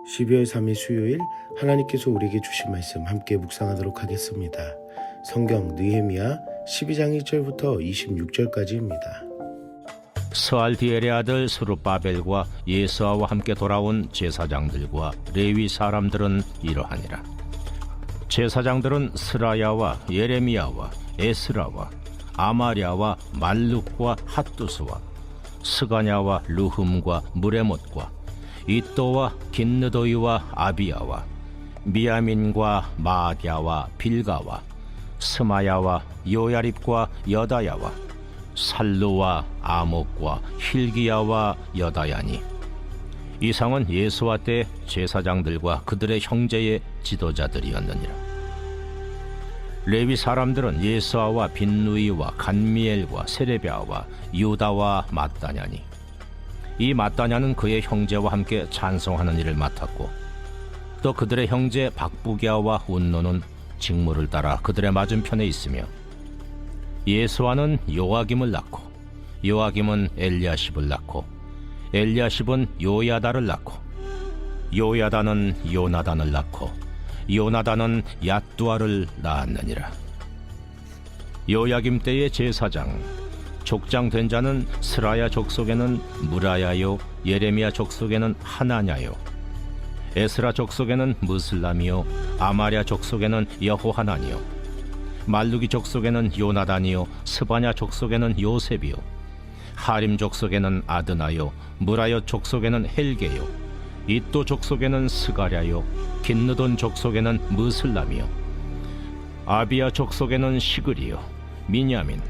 12월 3일 수요일 하나님께서 우리에게 주신 말씀 함께 묵상하도록 하겠습니다. 성경 느헤미야 12장 1절부터 26절까지입니다. 스알디엘의 아들 스룹바벨과 예수아와 함께 돌아온 제사장들과 레위 사람들은 이러하니라. 제사장들은 스라야와 예레미야와 에스라와 아마랴와 말룩과 핫두스와 스가냐와 르흠과 무레못과 이또와 긴느도이와 아비야와 미야민과 마아디아와 빌가와 스마야와 요야립과 여다야와 살루와 아목과 힐기야와 여다야니, 이상은 예수와 때 제사장들과 그들의 형제의 지도자들이었느니라. 레위 사람들은 예수아와 빈누이와 간미엘과 세레비아와 유다와 마따냐니, 이 마따냐는 그의 형제와 함께 찬송하는 일을 맡았고, 또 그들의 형제 박부기야와 운노는 직무를 따라 그들의 맞은편에 있으며, 예수아는 요아김을 낳고, 요아김은 엘리야십을 낳고, 엘리야십은 요야다를 낳고, 요야다는 요나단을 낳고, 요나단은 얏두아를 낳았느니라. 요야김 때의 제사장 족장 된 자는 스라야 족속에는 무라야요, 예레미야 족속에는 하나냐요, 에스라 족속에는 무슬람이요, 아마랴 족속에는 여호하나니요, 말루기 족속에는 요나단이요, 스바냐 족속에는 요셉이요, 하림 족속에는 아드나요, 무라여 족속에는 헬게요, 이또 족속에는 스가랴요, 긴느돈 족속에는 무슬람이요, 아비야 족속에는 시그리요, 미냐민,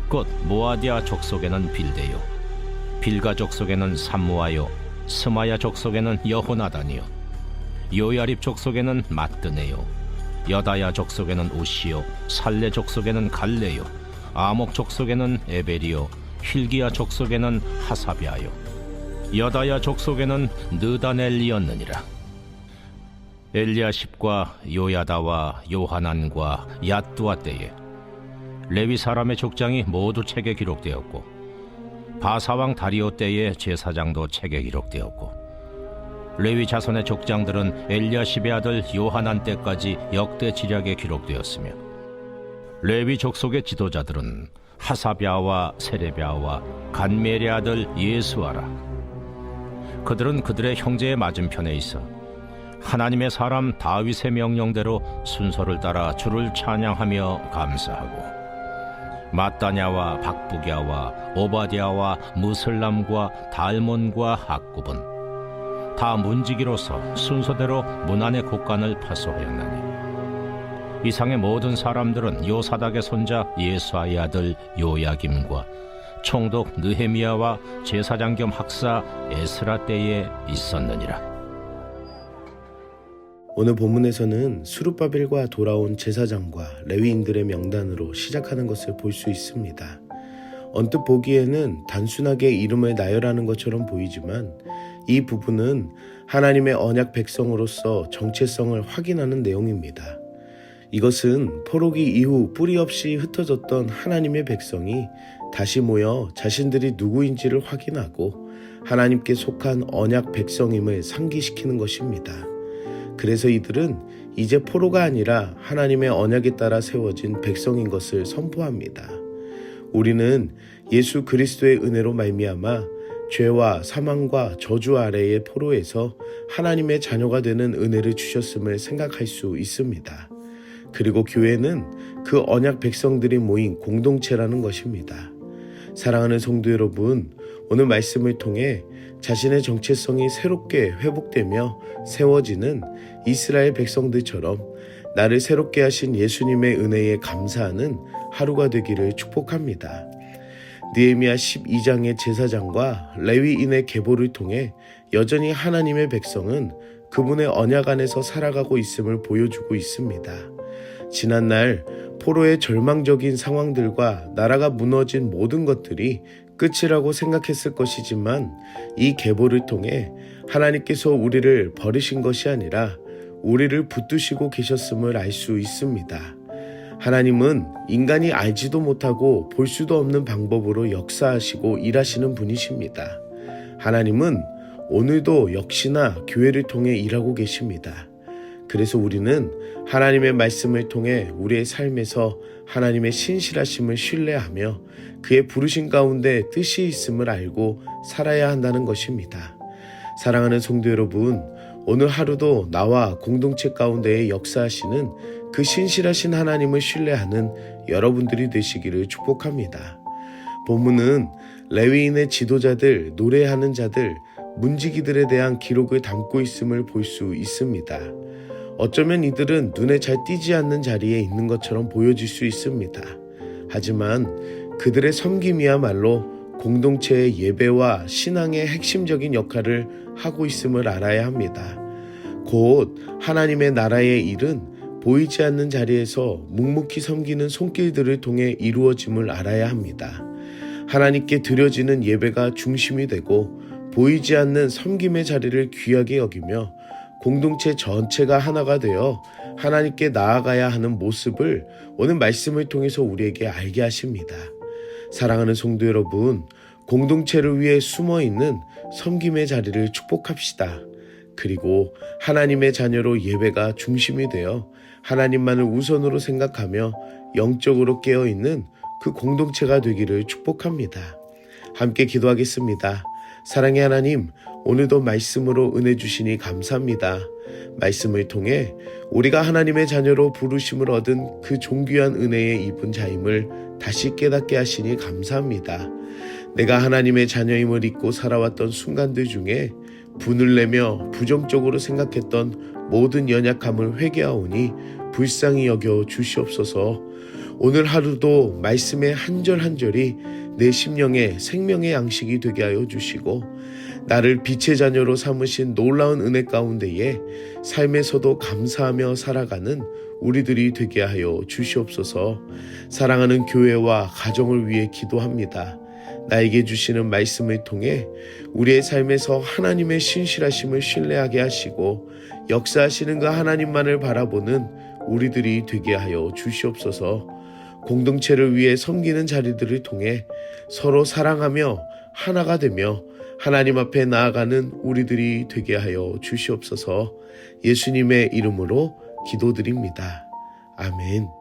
곧 모아디아 족속에는 빌데요, 빌가 족속에는 삼무아요, 스마야 족속에는 여호나단이요, 요야립 족속에는 마뜨네요, 여다야 족속에는 우시요, 살레 족속에는 갈레요, 아목 족속에는 에벨이요, 힐기야 족속에는 하사비아요, 여다야 족속에는 느다넬리였느니라. 엘리야십과 요야다와 요하난과 얏두아 때에 레위 사람의 족장이 모두 책에 기록되었고, 바사왕 다리오 때의 제사장도 책에 기록되었고, 레위 자손의 족장들은 엘리야십의 아들 요하난 때까지 역대 지략에 기록되었으며, 레위 족속의 지도자들은 하사비아와 세레비아와 간멜의 아들 예수아라. 그들은 그들의 형제의 맞은편에 있어 하나님의 사람 다윗의 명령대로 순서를 따라 주를 찬양하며 감사하고, 마따냐와 박부기야와 오바디아와 무슬람과 달몬과 악굽은 다 문지기로서 순서대로 문안의 곡간을 파수하였나니, 이상의 모든 사람들은 요사닥의 손자 예수아의 아들 요야김과 총독 느헤미야와 제사장 겸 학사 에스라 때에 있었느니라. 오늘 본문에서는 스룹바벨과 돌아온 제사장과 레위인들의 명단으로 시작하는 것을 볼 수 있습니다. 언뜻 보기에는 단순하게 이름을 나열하는 것처럼 보이지만, 이 부분은 하나님의 언약 백성으로서 정체성을 확인하는 내용입니다. 이것은 포로기 이후 뿌리 없이 흩어졌던 하나님의 백성이 다시 모여 자신들이 누구인지를 확인하고 하나님께 속한 언약 백성임을 상기시키는 것입니다. 그래서 이들은 이제 포로가 아니라 하나님의 언약에 따라 세워진 백성인 것을 선포합니다. 우리는 예수 그리스도의 은혜로 말미암아 죄와 사망과 저주 아래의 포로에서 하나님의 자녀가 되는 은혜를 주셨음을 생각할 수 있습니다. 그리고 교회는 그 언약 백성들이 모인 공동체라는 것입니다. 사랑하는 성도 여러분, 오늘 말씀을 통해 자신의 정체성이 새롭게 회복되며 세워지는 이스라엘 백성들처럼 나를 새롭게 하신 예수님의 은혜에 감사하는 하루가 되기를 축복합니다. 느헤미야 12장의 제사장과 레위인의 계보를 통해 여전히 하나님의 백성은 그분의 언약 안에서 살아가고 있음을 보여주고 있습니다. 지난날 포로의 절망적인 상황들과 나라가 무너진 모든 것들이 끝이라고 생각했을 것이지만, 이 계보를 통해 하나님께서 우리를 버리신 것이 아니라 우리를 붙드시고 계셨음을 알 수 있습니다. 하나님은 인간이 알지도 못하고 볼 수도 없는 방법으로 역사하시고 일하시는 분이십니다. 하나님은 오늘도 역시나 교회를 통해 일하고 계십니다. 그래서 우리는 하나님의 말씀을 통해 우리의 삶에서 하나님의 신실하심을 신뢰하며 그의 부르신 가운데 뜻이 있음을 알고 살아야 한다는 것입니다. 사랑하는 성도 여러분, 오늘 하루도 나와 공동체 가운데에 역사하시는 그 신실하신 하나님을 신뢰하는 여러분들이 되시기를 축복합니다. 본문은 레위인의 지도자들, 노래하는 자들, 문지기들에 대한 기록을 담고 있음을 볼 수 있습니다. 어쩌면 이들은 눈에 잘 띄지 않는 자리에 있는 것처럼 보여질 수 있습니다. 하지만 그들의 섬김이야말로 공동체의 예배와 신앙의 핵심적인 역할을 하고 있음을 알아야 합니다. 곧 하나님의 나라의 일은 보이지 않는 자리에서 묵묵히 섬기는 손길들을 통해 이루어짐을 알아야 합니다. 하나님께 드려지는 예배가 중심이 되고 보이지 않는 섬김의 자리를 귀하게 여기며 공동체 전체가 하나가 되어 하나님께 나아가야 하는 모습을 오늘 말씀을 통해서 우리에게 알게 하십니다. 사랑하는 성도 여러분, 공동체를 위해 숨어있는 섬김의 자리를 축복합시다. 그리고 하나님의 자녀로 예배가 중심이 되어 하나님만을 우선으로 생각하며 영적으로 깨어있는 그 공동체가 되기를 축복합니다. 함께 기도하겠습니다. 사랑의 하나님, 오늘도 말씀으로 은혜 주시니 감사합니다. 말씀을 통해 우리가 하나님의 자녀로 부르심을 얻은 그 존귀한 은혜에 입은 자임을 다시 깨닫게 하시니 감사합니다. 내가 하나님의 자녀임을 잊고 살아왔던 순간들 중에 분을 내며 부정적으로 생각했던 모든 연약함을 회개하오니 불쌍히 여겨 주시옵소서. 오늘 하루도 말씀의 한 절 한 절이 내 심령에 생명의 양식이 되게 하여 주시고 나를 빛의 자녀로 삼으신 놀라운 은혜 가운데에 삶에서도 감사하며 살아가는 우리들이 되게 하여 주시옵소서. 사랑하는 교회와 가정을 위해 기도합니다. 나에게 주시는 말씀을 통해 우리의 삶에서 하나님의 신실하심을 신뢰하게 하시고 역사하시는 그 하나님만을 바라보는 우리들이 되게 하여 주시옵소서. 공동체를 위해 섬기는 자리들을 통해 서로 사랑하며 하나가 되며 하나님 앞에 나아가는 우리들이 되게 하여 주시옵소서. 예수님의 이름으로 기도드립니다. 아멘.